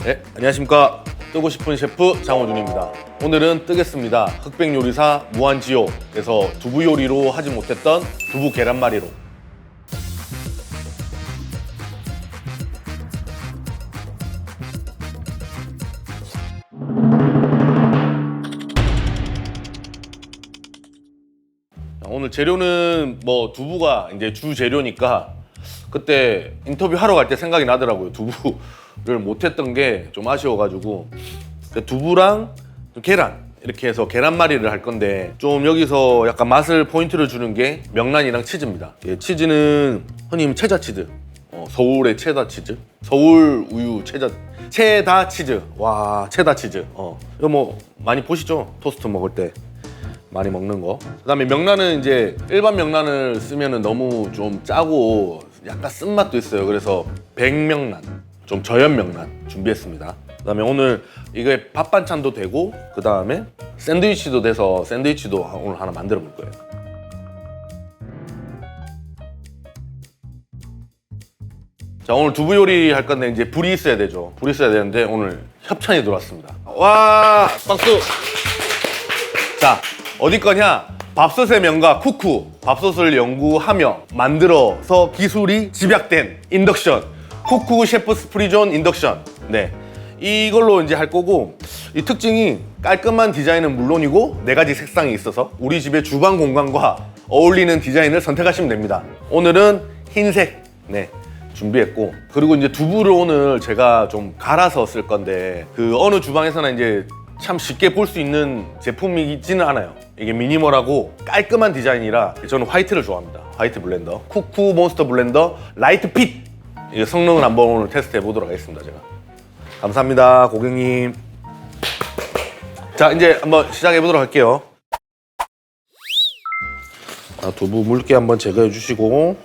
네, 안녕하십니까. 뜨고 싶은 셰프 장호준입니다. 오늘은 뜨겠습니다. 흑백 요리사 무한지옥에서 두부 요리로 하지 못했던 두부 계란말이로. 오늘 재료는 뭐 두부가 이제 주 재료니까 그때 인터뷰 하러 갈 때 생각이 나더라고요. 두부를 못했던 게 좀 아쉬워가지고 두부랑 계란 이렇게 해서 계란말이를 할 건데, 좀 여기서 약간 맛을 포인트를 주는 게 명란이랑 치즈입니다. 예, 치즈는 흔히 체다 치즈, 서울의 체다 치즈, 서울 우유 체다 치즈. 와, 체다 치즈. 이거 뭐 많이 보시죠? 토스트 먹을 때 많이 먹는 거. 그다음에 명란은 이제 일반 명란을 쓰면은 너무 좀 짜고 약간 쓴맛도 있어요. 그래서 백명란, 좀 저염 명란 준비했습니다. 그다음에 오늘 이게 밥 반찬도 되고 그다음에 샌드위치도 돼서 샌드위치도 오늘 하나 만들어 볼 거예요. 자, 오늘 두부 요리 할 건데 이제 불이 있어야 되죠. 불이 있어야 되는데 오늘 협찬이 들어왔습니다. 와, 박수. 자, 어디 거냐? 밥솥의 명가 쿠쿠. 밥솥을 연구하며 만들어서 기술이 집약된 인덕션. 쿠쿠 셰프 스프리존 인덕션. 네. 이걸로 이제 할 거고, 이 특징이 깔끔한 디자인은 물론이고 4가지 색상이 있어서 우리 집의 주방 공간과 어울리는 디자인을 선택하시면 됩니다. 오늘은 흰색. 네. 준비했고, 그리고 이제 두부를 오늘 제가 좀 갈아서 쓸 건데, 그 어느 주방에서나 이제 참 쉽게 볼 수 있는 제품이지는 않아요. 이게 미니멀하고 깔끔한 디자인이라 저는 화이트를 좋아합니다. 화이트 블렌더, 쿠쿠 몬스터 블렌더 라이트 핏. 이 성능을 한번 오늘 테스트 해보도록 하겠습니다. 제가. 감사합니다, 고객님. 자, 이제 한번 시작해 보도록 할게요. 자, 두부 물기 한번 제거해 주시고,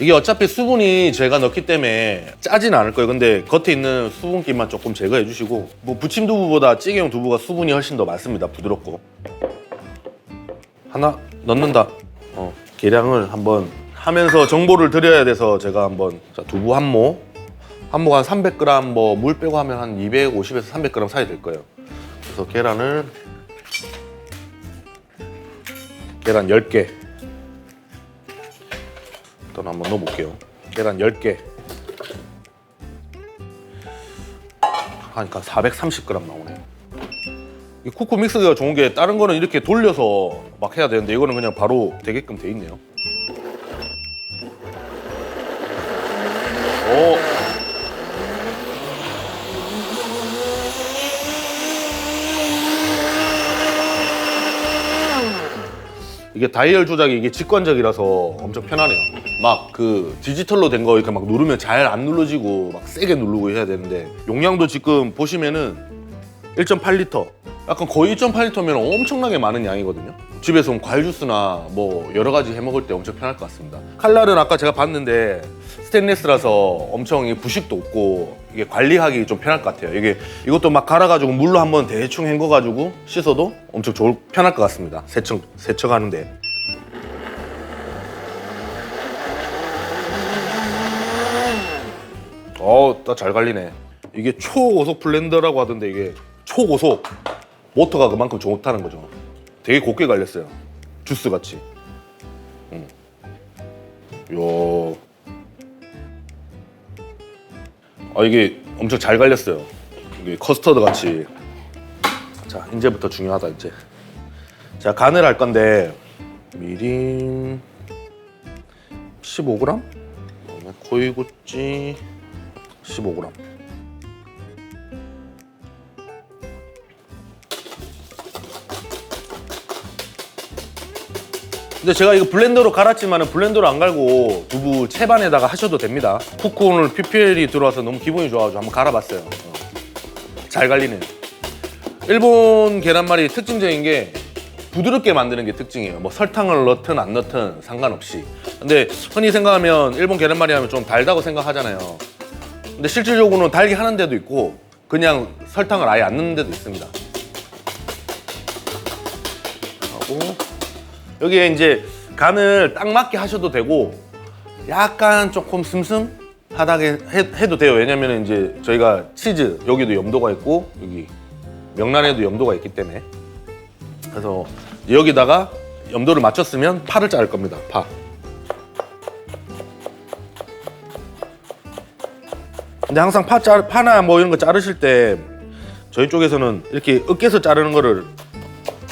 이게 어차피 수분이 제가 넣기 때문에 짜진 않을 거예요. 근데 겉에 있는 수분기만 조금 제거해 주시고, 뭐 부침 두부보다 찌개용 두부가 수분이 훨씬 더 많습니다. 부드럽고. 하나 넣는다. 계량을 한번 하면서 정보를 드려야 돼서 제가 한번. 자, 두부 한 모가 한 300g, 뭐 물 빼고 하면 한 250에서 300g 사이 될 거예요. 그래서 계란 10개 일단 한번 넣어볼게요. 계란 10개 하니까 430g 나오네. 이 쿠쿠 믹스가 좋은 게, 다른 거는 이렇게 돌려서 막 해야 되는데 이거는 그냥 바로 되게끔 돼 있네요. 오. 이게 다이얼 조작이 이게 직관적이라서 엄청 편하네요. 막 그 디지털로 된 거 이렇게 막 누르면 잘 안 눌러지고 막 세게 누르고 해야 되는데, 용량도 지금 보시면은 1.8리터, 약간 거의 1.8리터면 엄청나게 많은 양이거든요. 집에서 과일 주스나 뭐 여러 가지 해 먹을 때 엄청 편할 것 같습니다. 칼날은 아까 제가 봤는데 스테인리스라서 엄청 부식도 없고 이게 관리하기 좀 편할 것 같아요. 이것도 막 갈아가지고 물로 한번 대충 헹궈가지고 씻어도 엄청 편할 것 같습니다. 세척하는데. 딱 잘 갈리네. 이게 초고속 블렌더라고 하던데, 이게 초고속 모터가 그만큼 좋다는 거죠. 되게 곱게 갈렸어요. 주스 같이. 요. 이게 엄청 잘 갈렸어요. 이게 커스터드 같이. 자, 이제부터 중요하다. 이제 자, 간을 할 건데, 미림 15g, 그다음에 고이고찌 15g. 근데 제가 이거 블렌더로 갈았지만은 블렌더로 안 갈고 두부 채반에다가 하셔도 됩니다. 쿠쿠 오늘 PPL이 들어와서 너무 기분이 좋아가지고 한번 갈아봤어요. 잘 갈리네요. 일본 계란말이 특징적인 게 부드럽게 만드는 게 특징이에요. 뭐 설탕을 넣든 안 넣든 상관없이. 근데 흔히 생각하면 일본 계란말이 하면 좀 달다고 생각하잖아요. 근데 실질적으로는 달게 하는 데도 있고 그냥 설탕을 아예 안 넣는 데도 있습니다. 하고 여기에 이제 간을 딱 맞게 하셔도 되고, 약간 조금 슴슴 하다게 해도 돼요. 왜냐면 이제 저희가 치즈 여기도 염도가 있고 여기 명란에도 염도가 있기 때문에. 그래서 여기다가 염도를 맞췄으면 파를 자를 겁니다. 파. 근데 항상 파나 뭐 이런 거 자르실 때 저희 쪽에서는 이렇게 으깨서 자르는 거를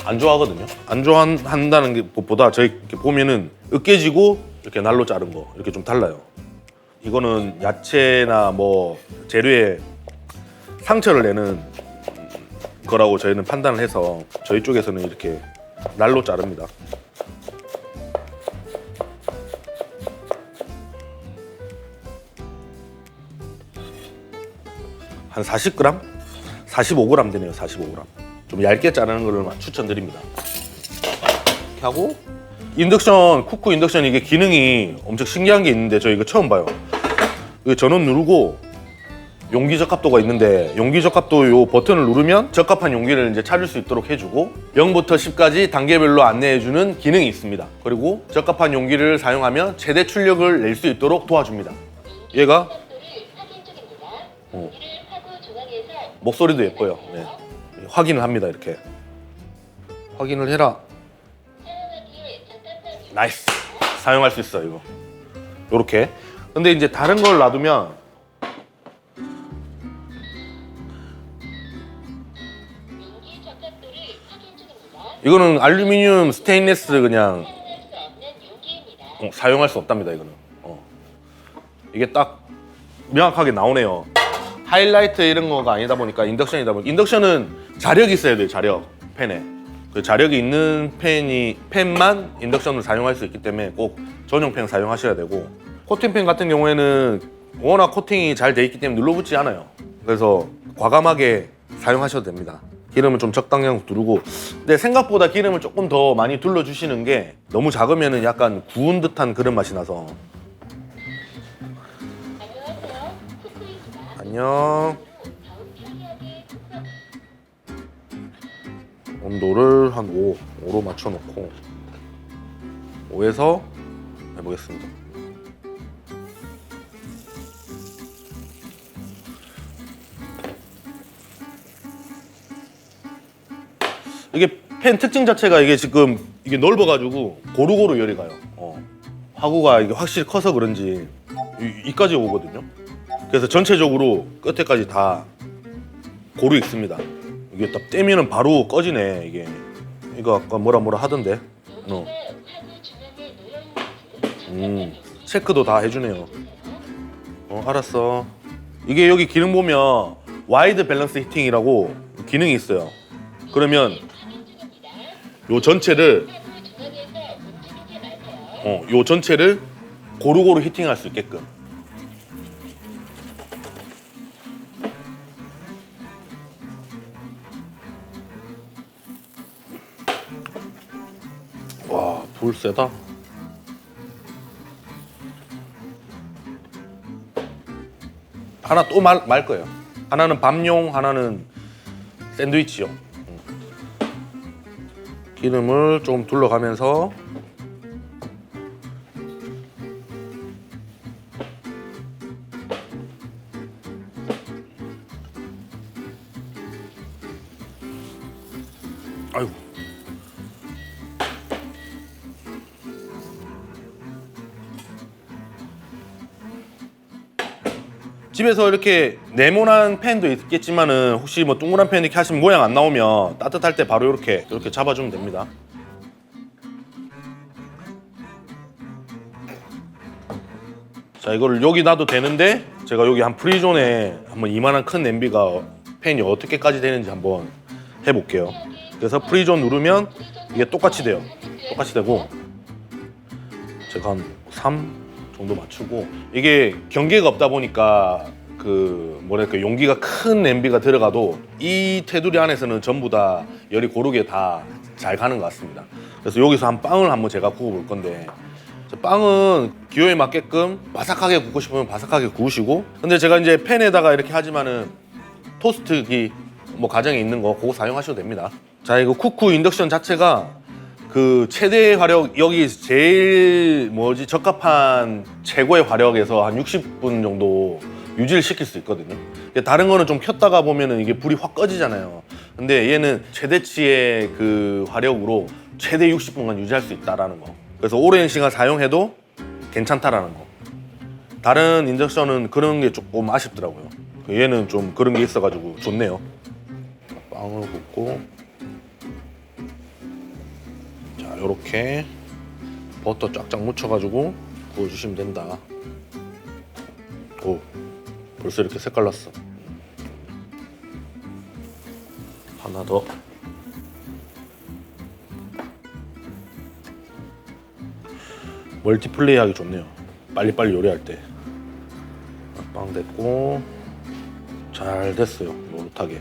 안 좋아하거든요. 안 좋아한다는 것보다 저희 이렇게 보면은 으깨지고 이렇게 날로 자른 거 이렇게 좀 달라요. 이거는 야채나 뭐 재료에 상처를 내는 거라고 저희는 판단을 해서 저희 쪽에서는 이렇게 날로 자릅니다. 한 40g? 45g 되네요. 45g. 좀 얇게 자르는 걸 추천드립니다. 이렇게 하고 인덕션, 쿠쿠 인덕션 이게 기능이 엄청 신기한 게 있는데 저 이거 처음 봐요. 이거 전원 누르고 용기 적합도가 있는데 용기 적합도 요 버튼을 누르면 적합한 용기를 이제 찾을 수 있도록 해주고 0부터 10까지 단계별로 안내해주는 기능이 있습니다. 그리고 적합한 용기를 사용하면 최대 출력을 낼 수 있도록 도와줍니다. 얘가 목소리도 예뻐요. 네. 확인을 합니다. 이렇게 확인을 해라. 나이스. 사용할 수 있어요. 이거 요렇게. 근데 이제 다른 걸 놔두면 이거는 알루미늄 스테인리스 그냥 사용할 수 없답니다. 이거는 이게 딱 명확하게 나오네요. 하이라이트 이런 거가 아니다 보니까 인덕션이다 보니까 인덕션은 자력이 있어야 돼요. 자력 팬에 그 자력이 있는 팬만 인덕션을 사용할 수 있기 때문에 꼭 전용 팬 사용하셔야 되고 코팅팬 같은 경우에는 워낙 코팅이 잘 돼 있기 때문에 눌러붙지 않아요. 그래서 과감하게 사용하셔도 됩니다. 기름을 좀 적당량 두르고 근데 생각보다 기름을 조금 더 많이 둘러주시는 게 너무 작으면 약간 구운 듯한 그런 맛이 나서. 안녕. 온도를 한 5로 맞춰놓고 5에서 해보겠습니다. 이게 팬 특징 자체가 이게 지금 이게 넓어가지고 고루고루 열이 가요. 화구가 이게 확실히 커서 그런지 이까지 오거든요. 그래서 전체적으로 끝에까지 다 고루 익습니다. 이게 딱 떼면은 바로 꺼지네. 이게 이거 아까 뭐라 하던데. 체크도 다 해주네요. 알았어. 이게 여기 기능 보면 와이드 밸런스 히팅이라고 기능이 있어요. 그러면 요 전체를 고루고루 히팅할 수 있게끔. 와, 불 세다. 하나 또 말 거예요. 하나는 밥용, 하나는 샌드위치용. 기름을 좀 둘러가면서 아이고 집에서 이렇게 네모난 팬도 있겠지만은 혹시 뭐 동그란 팬 이렇게 하시면 모양 안 나오면 따뜻할 때 바로 이렇게 잡아주면 됩니다. 자, 이거를 여기 놔도 되는데 제가 여기 한 프리존에 한번 이만한 큰 냄비가 팬이 어떻게까지 되는지 한번 해볼게요. 그래서 프리존 누르면 이게 똑같이 돼요. 똑같이 되고 제가 한 3 정도 맞추고 이게 경계가 없다 보니까 그 뭐랄까 용기가 큰 냄비가 들어가도 이 테두리 안에서는 전부 다 열이 고르게 다 잘 가는 것 같습니다. 그래서 여기서 한 빵을 한번 제가 구워볼 건데 빵은 기호에 맞게끔 바삭하게 굽고 싶으면 바삭하게 구우시고 근데 제가 이제 팬에다가 이렇게 하지만은 토스트기 뭐 가정에 있는 거 그거 사용하셔도 됩니다. 자, 이거 쿠쿠 인덕션 자체가 그 최대 화력 여기 제일 적합한 최고의 화력에서 한 60분 정도 유지를 시킬 수 있거든요. 다른 거는 좀 켰다가 보면은 이게 불이 확 꺼지잖아요. 근데 얘는 최대치의 그 화력으로 최대 60분간 유지할 수 있다라는 거. 그래서 오랜 시간 사용해도 괜찮다라는 거. 다른 인덕션은 그런 게 조금 아쉽더라고요. 얘는 좀 그런 게 있어가지고 좋네요. 빵을 굽고, 자 요렇게 버터 쫙쫙 묻혀가지고 구워주시면 된다. 오, 벌써 이렇게 색깔 났어. 하나 더. 멀티플레이 하기 좋네요. 빨리빨리 요리할 때. 빵 됐고, 잘 됐어요. 노릇하게.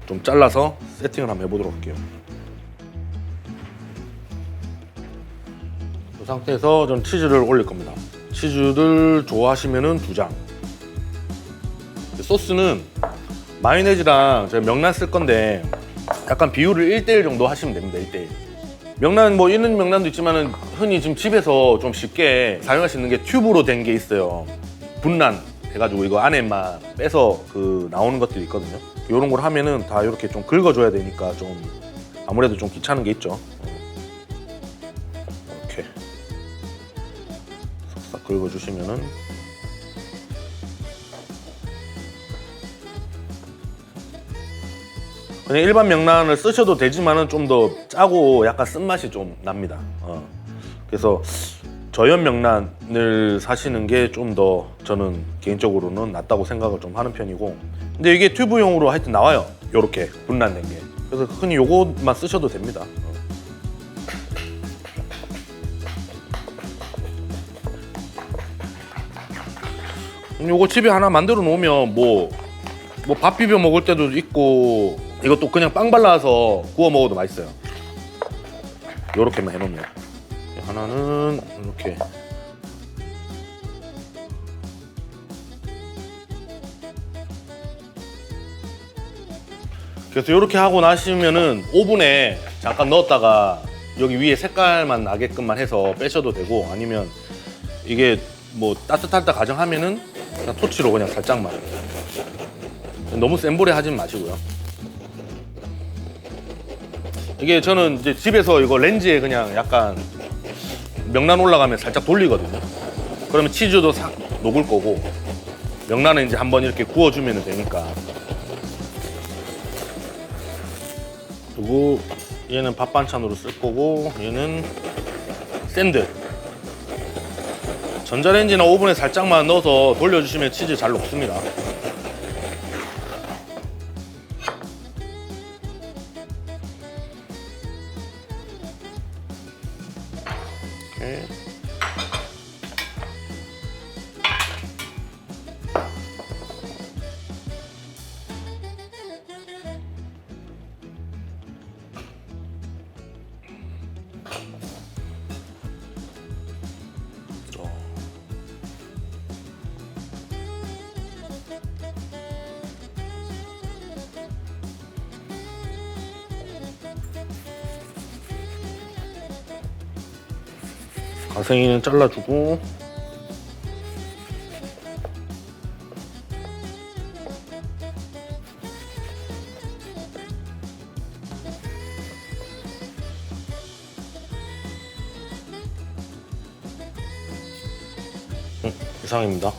좀 잘라서 세팅을 한번 해보도록 할게요. 이 상태에서 전 치즈를 올릴 겁니다. 치즈를 좋아하시면은 2장. 소스는 마요네즈랑 제가 명란 쓸 건데 약간 비율을 1대1 정도 하시면 됩니다. 1대1. 명란 뭐 있는 명란도 있지만은 흔히 지금 집에서 좀 쉽게 사용할 수 있는 게 튜브로 된 게 있어요. 분란 해가지고 이거 안에만 빼서 그 나오는 것들이 있거든요. 이런 걸 하면은 다 이렇게 좀 긁어줘야 되니까 좀 아무래도 좀 귀찮은 게 있죠. 이렇게 싹싹 긁어주시면은 그냥 일반 명란을 쓰셔도 되지만은 좀 더 짜고 약간 쓴맛이 좀 납니다. 그래서 저염 명란을 사시는 게 좀 더 저는 개인적으로는 낫다고 생각을 좀 하는 편이고, 근데 이게 튜브용으로 하여튼 나와요. 요렇게 분란된 게. 그래서 흔히 요것만 쓰셔도 됩니다. 요거 집에 하나 만들어 놓으면 뭐 밥 비벼 먹을 때도 있고, 이것도 그냥 빵 발라서 구워 먹어도 맛있어요. 요렇게만 해놓으면. 하나는 이렇게. 그래서 이렇게 하고 나시면은 오븐에 잠깐 넣었다가 여기 위에 색깔만 나게끔만 해서 빼셔도 되고, 아니면 이게 뭐 따뜻하다 가정하면은 그냥 토치로 그냥 살짝만. 너무 센 불에 하진 마시고요. 이게 저는 이제 집에서 이거 렌즈에 그냥 약간 명란 올라가면 살짝 돌리거든요. 그러면 치즈도 싹 녹을 거고, 명란은 이제 한번 이렇게 구워주면 되니까. 그리고 얘는 밥 반찬으로 쓸 거고, 얘는 샌드. 전자레인지나 오븐에 살짝만 넣어서 돌려주시면 치즈 잘 녹습니다. 이렇게. 가생이는 잘라주고, 이상입니다.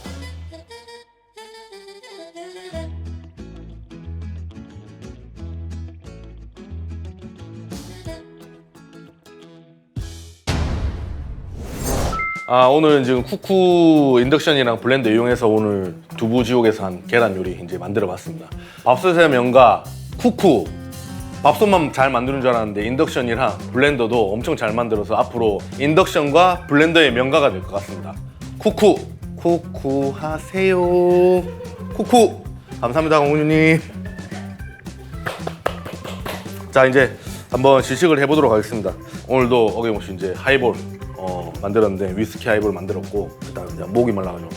오늘 지금 쿠쿠 인덕션이랑 블렌더 이용해서 오늘 두부지옥에서 한 계란 요리 이제 만들어 봤습니다. 밥솥의 명가 쿠쿠, 밥솥만 잘 만드는 줄 알았는데 인덕션이랑 블렌더도 엄청 잘 만들어서 앞으로 인덕션과 블렌더의 명가가 될 것 같습니다. 쿠쿠, 쿠쿠 하세요. 쿠쿠. 감사합니다, 공주님. 자, 이제 한번 시식을 해보도록 하겠습니다. 오늘도 어김없이 이제 하이볼 만들었는데, 위스키 하이볼 만들었고, 일단 목이 말라가지고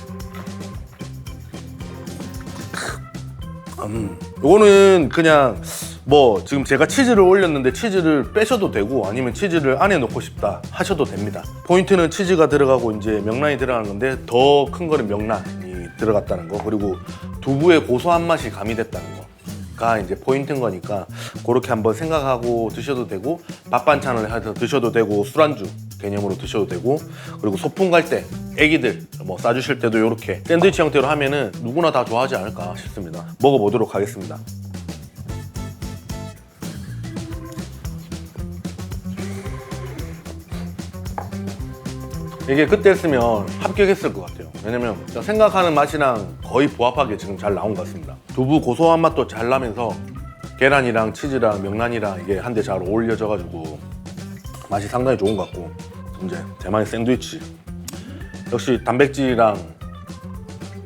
이거는 그냥 뭐 지금 제가 치즈를 올렸는데 치즈를 빼셔도 되고 아니면 치즈를 안에 넣고 싶다 하셔도 됩니다. 포인트는 치즈가 들어가고 이제 명란이 들어가는 건데 더 큰 거는 명란이 들어갔다는 거, 그리고 두부의 고소한 맛이 가미됐다는 거가 이제 포인트인 거니까 그렇게 한번 생각하고 드셔도 되고, 밥 반찬을 해서 드셔도 되고, 술안주 개념으로 드셔도 되고, 그리고 소풍 갈 때 애기들 뭐 싸주실 때도 이렇게 샌드위치 형태로 하면은 누구나 다 좋아하지 않을까 싶습니다. 먹어보도록 하겠습니다. 이게 그때 했으면 합격했을 것 같아요. 왜냐면 제가 생각하는 맛이랑 거의 부합하게 지금 잘 나온 것 같습니다. 두부 고소한 맛도 잘 나면서 계란이랑 치즈랑 명란이랑 이게 한데 잘 어울려져가지고 맛이 상당히 좋은 것 같고, 이제 대만의 샌드위치 역시 단백질이랑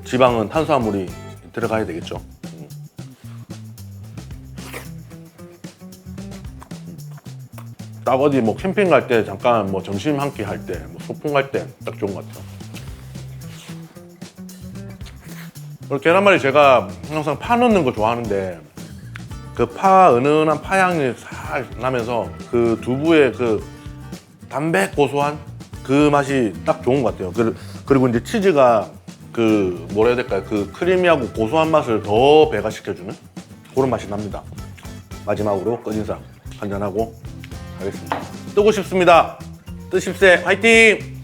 지방은 탄수화물이 들어가야 되겠죠. 딱 어디 뭐 캠핑 갈 때 잠깐 뭐 점심 한 끼 할 때, 뭐 소풍 갈 때 딱 좋은 것 같아요. 그리고 계란말이 제가 항상 파 넣는 거 좋아하는데 그 파 은은한 파향이 살 나면서 그 두부의 그 담백 고소한 그 맛이 딱 좋은 것 같아요. 그리고 이제 치즈가 그 뭐라 해야 될까요? 그 크리미하고 고소한 맛을 더 배가시켜주는 그런 맛이 납니다. 마지막으로 끝인사 한잔하고 가겠습니다. 뜨고 싶습니다. 뜨십세 화이팅!